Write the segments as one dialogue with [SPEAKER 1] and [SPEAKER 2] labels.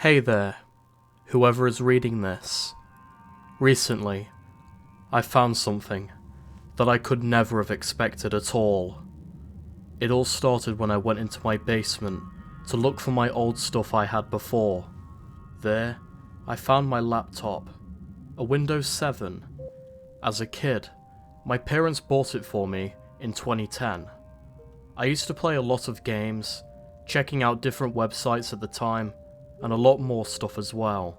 [SPEAKER 1] Hey there, whoever is reading this. Recently, I found something that I could never have expected at all. It all started when I went into my basement to look for my old stuff I had before. There, I found my laptop, a Windows 7. As a kid, my parents bought it for me in 2010. I used to play a lot of games, checking out different websites at the time, and a lot more stuff as well.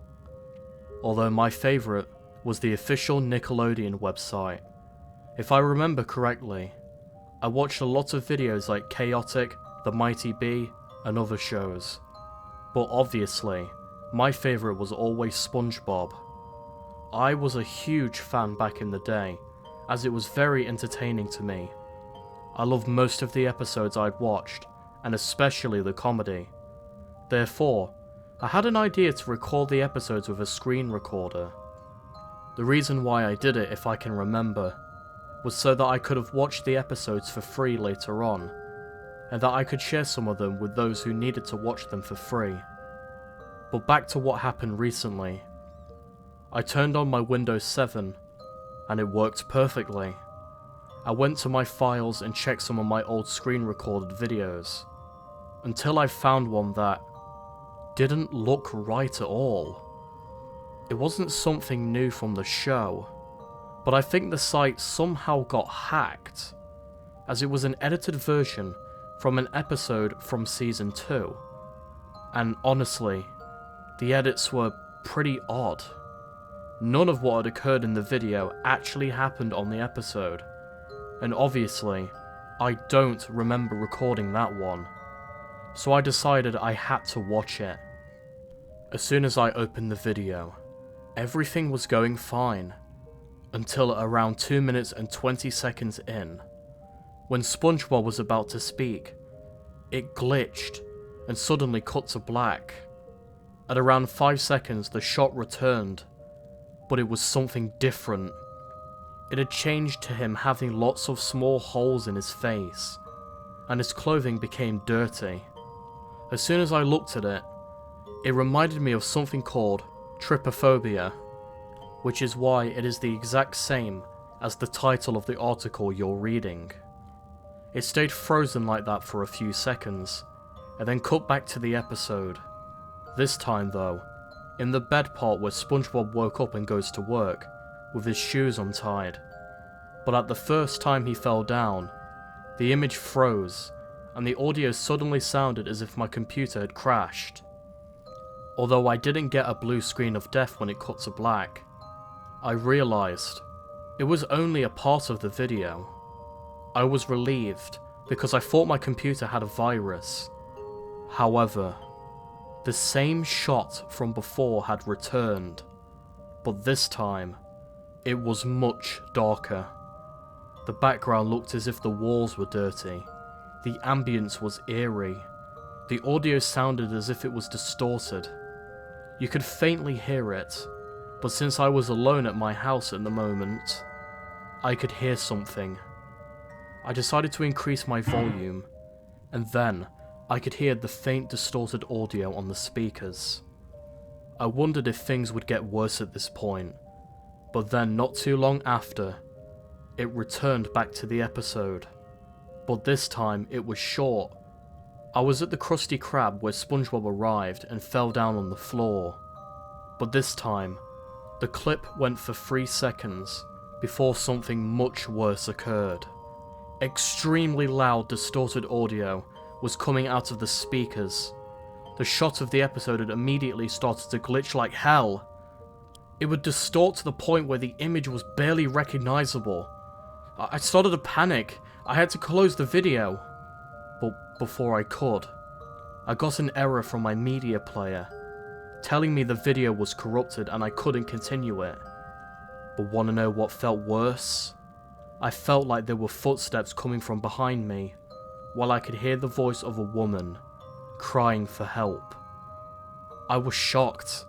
[SPEAKER 1] Although my favourite was the official Nickelodeon website. If I remember correctly, I watched a lot of videos like Chaotic, The Mighty Bee, and other shows. But obviously, my favourite was always Spongebob. I was a huge fan back in the day, as it was very entertaining to me. I loved most of the episodes I'd watched, and especially the comedy. Therefore, I had an idea to record the episodes with a screen recorder. The reason why I did it, if I can remember, was so that I could have watched the episodes for free later on, and that I could share some of them with those who needed to watch them for free. But back to what happened recently. I turned on my Windows 7, and it worked perfectly. I went to my files and checked some of my old screen recorded videos, until I found one that didn't look right at all. It wasn't something new from the show, but I think the site somehow got hacked, as it was an edited version from an episode from season 2, and honestly, the edits were pretty odd. None of what had occurred in the video actually happened on the episode, and obviously, I don't remember recording that one, so I decided I had to watch it. As soon as I opened the video, everything was going fine, until around 2 minutes and 20 seconds in. When Spongebob was about to speak, it glitched and suddenly cut to black. At around 5 seconds the shot returned, but it was something different. It had changed to him having lots of small holes in his face, and his clothing became dirty. As soon as I looked at it, it reminded me of something called Trypophobia, which is why it is the exact same as the title of the article you're reading. It stayed frozen like that for a few seconds, and then cut back to the episode. This time though, in the bed part where Spongebob woke up and goes to work, with his shoes untied. But at the first time he fell down, the image froze, and the audio suddenly sounded as if my computer had crashed. Although I didn't get a blue screen of death when it cut to black, I realised it was only a part of the video. I was relieved, because I thought my computer had a virus. However, the same shot from before had returned, but this time, it was much darker. The background looked as if the walls were dirty, the ambience was eerie, the audio sounded as if it was distorted. You could faintly hear it, but since I was alone at my house at the moment, I could hear something. I decided to increase my volume, and then I could hear the faint distorted audio on the speakers. I wondered if things would get worse at this point, but then not too long after, it returned back to the episode. But this time it was short. I was at the Krusty Krab where Spongebob arrived and fell down on the floor. But this time, the clip went for 3 seconds before something much worse occurred. Extremely loud distorted audio was coming out of the speakers. The shot of the episode had immediately started to glitch like hell. It would distort to the point where the image was barely recognizable. I started to panic. I had to close the video. But before I could, I got an error from my media player, telling me the video was corrupted and I couldn't continue it. But wanna know what felt worse? I felt like there were footsteps coming from behind me, while I could hear the voice of a woman crying for help. I was shocked.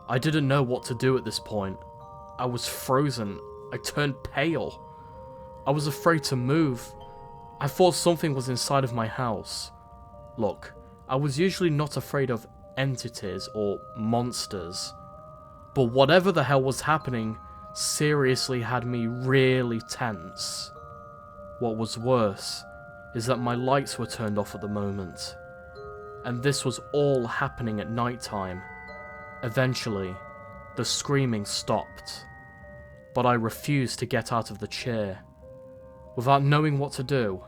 [SPEAKER 1] I didn't know what to do at this point. I was frozen. I turned pale. I was afraid to move. I thought something was inside of my house. Look, I was usually not afraid of entities or monsters. But whatever the hell was happening seriously had me really tense. What was worse is that my lights were turned off at the moment, and this was all happening at night time. Eventually, the screaming stopped, but I refused to get out of the chair. Without knowing what to do,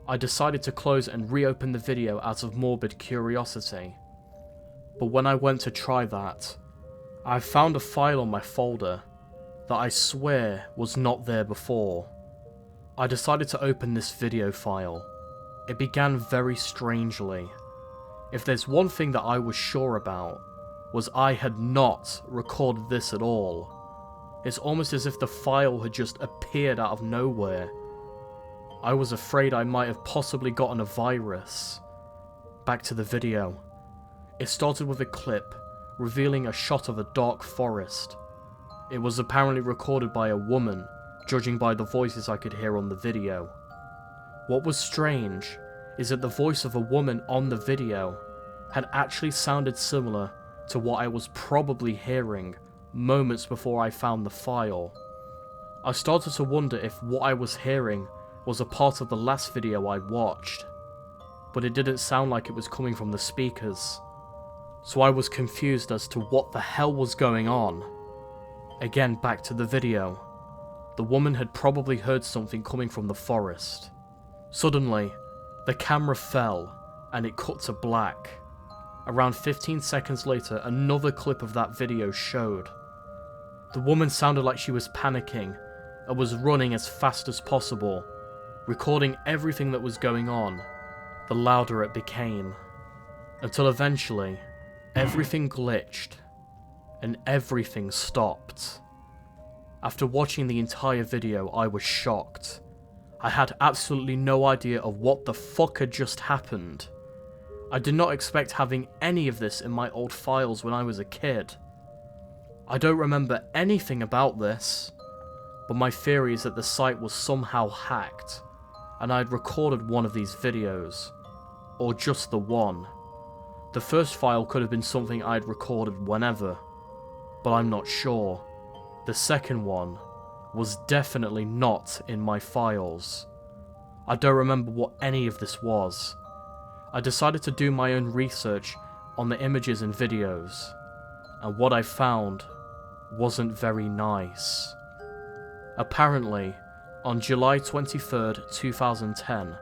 [SPEAKER 1] I decided to close and reopen the video out of morbid curiosity. But when I went to try that, I found a file on my folder that I swear was not there before. I decided to open this video file. It began very strangely. If there's one thing that I was sure about, was I had not recorded this at all. It's almost as if the file had just appeared out of nowhere. I was afraid I might have possibly gotten a virus. Back to the video. It started with a clip revealing a shot of a dark forest. It was apparently recorded by a woman, judging by the voices I could hear on the video. What was strange is that the voice of a woman on the video had actually sounded similar to what I was probably hearing moments before I found the file. I started to wonder if what I was hearing was a part of the last video I watched, but it didn't sound like it was coming from the speakers, so I was confused as to what the hell was going on. Again, back to the video. The woman had probably heard something coming from the forest. Suddenly, the camera fell and it cut to black. Around 15 seconds later, another clip of that video showed. The woman sounded like she was panicking and was running as fast as possible, recording everything that was going on. The louder it became, until eventually, everything glitched and everything stopped. After watching the entire video, I was shocked. I had absolutely no idea of what the fuck had just happened. I did not expect having any of this in my old files when I was a kid. I don't remember anything about this, but my theory is that the site was somehow hacked, and I had recorded one of these videos, or just the one. The first file could have been something I'd recorded whenever, but I'm not sure. The second one was definitely not in my files. I don't remember what any of this was. I decided to do my own research on the images and videos, and what I found wasn't very nice. Apparently, on July 23rd, 2010,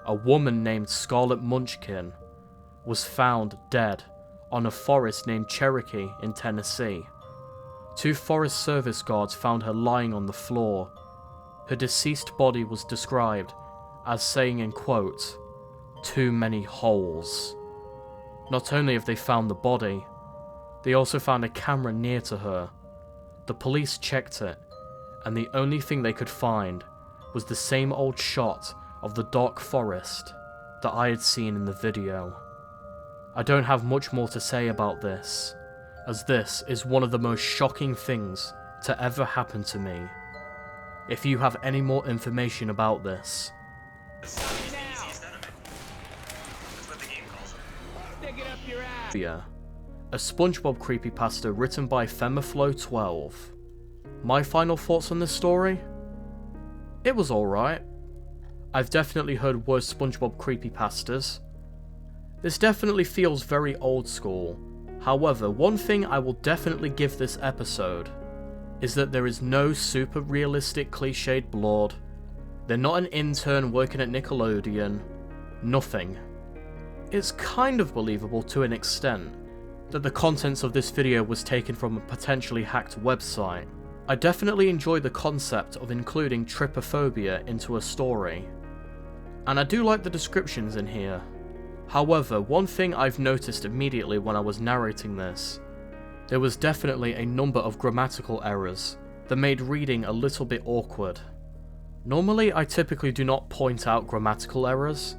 [SPEAKER 1] a woman named Scarlet Munchkin was found dead on a forest named Cherokee in Tennessee. 2 Forest Service guards found her lying on the floor. Her deceased body was described as saying in quote, "too many holes." Not only have they found the body, they also found a camera near to her. The police checked it, and the only thing they could find was the same old shot of the dark forest that I had seen in the video. I don't have much more to say about this, as this is one of the most shocking things to ever happen to me. If you have any more information about this, a Spongebob creepypasta written by Femaflo12. My final thoughts on this story? It was alright. I've definitely heard worse Spongebob creepypastas. This definitely feels very old school. However, one thing I will definitely give this episode is that there is no super realistic cliched blood. They're not an intern working at Nickelodeon. Nothing. It's kind of believable to an extent that the contents of this video was taken from a potentially hacked website. I definitely enjoy the concept of including Trypophobia into a story, and I do like the descriptions in here. However, one thing I've noticed immediately when I was narrating this, there was definitely a number of grammatical errors that made reading a little bit awkward. Normally I typically do not point out grammatical errors,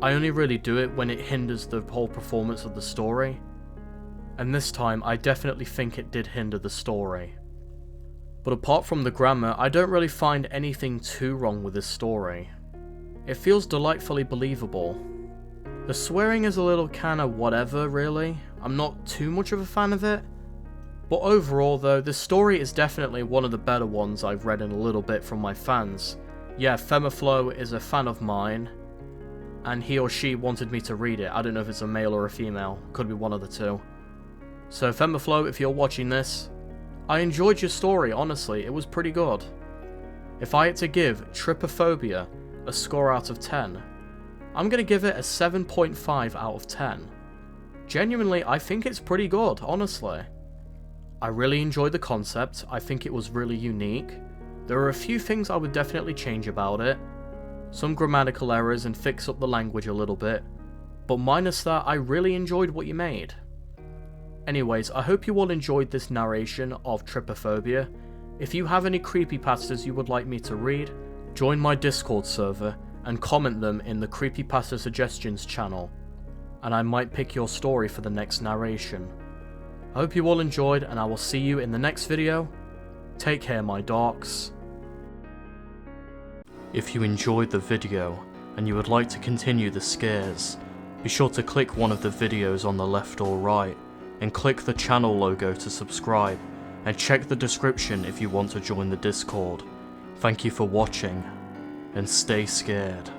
[SPEAKER 1] I only really do it when it hinders the whole performance of the story, and this time I definitely think it did hinder the story. But apart from the grammar, I don't really find anything too wrong with this story. It feels delightfully believable. The swearing is a little kinda whatever, really. I'm not too much of a fan of it. But overall though, the story is definitely one of the better ones I've read in a little bit from my fans. Yeah, Femaflo is a fan of mine, and he or she wanted me to read it. I don't know if it's a male or a female, could be one of the two. So Femaflo, if you're watching this, I enjoyed your story, honestly, it was pretty good. If I had to give Trypophobia a score out of 10, I'm going to give it a 7.5 out of 10. Genuinely, I think it's pretty good, honestly. I really enjoyed the concept, I think it was really unique. There are a few things I would definitely change about it. Some grammatical errors and fix up the language a little bit. But minus that, I really enjoyed what you made. Anyways, I hope you all enjoyed this narration of Trypophobia. If you have any creepypastas you would like me to read, join my Discord server and comment them in the Creepypasta Suggestions channel, and I might pick your story for the next narration. I hope you all enjoyed, and I will see you in the next video. Take care, my dorks. If you enjoyed the video, and you would like to continue the scares, be sure to click one of the videos on the left or right, and click the channel logo to subscribe, and check the description if you want to join the Discord. Thank you for watching, and stay scared.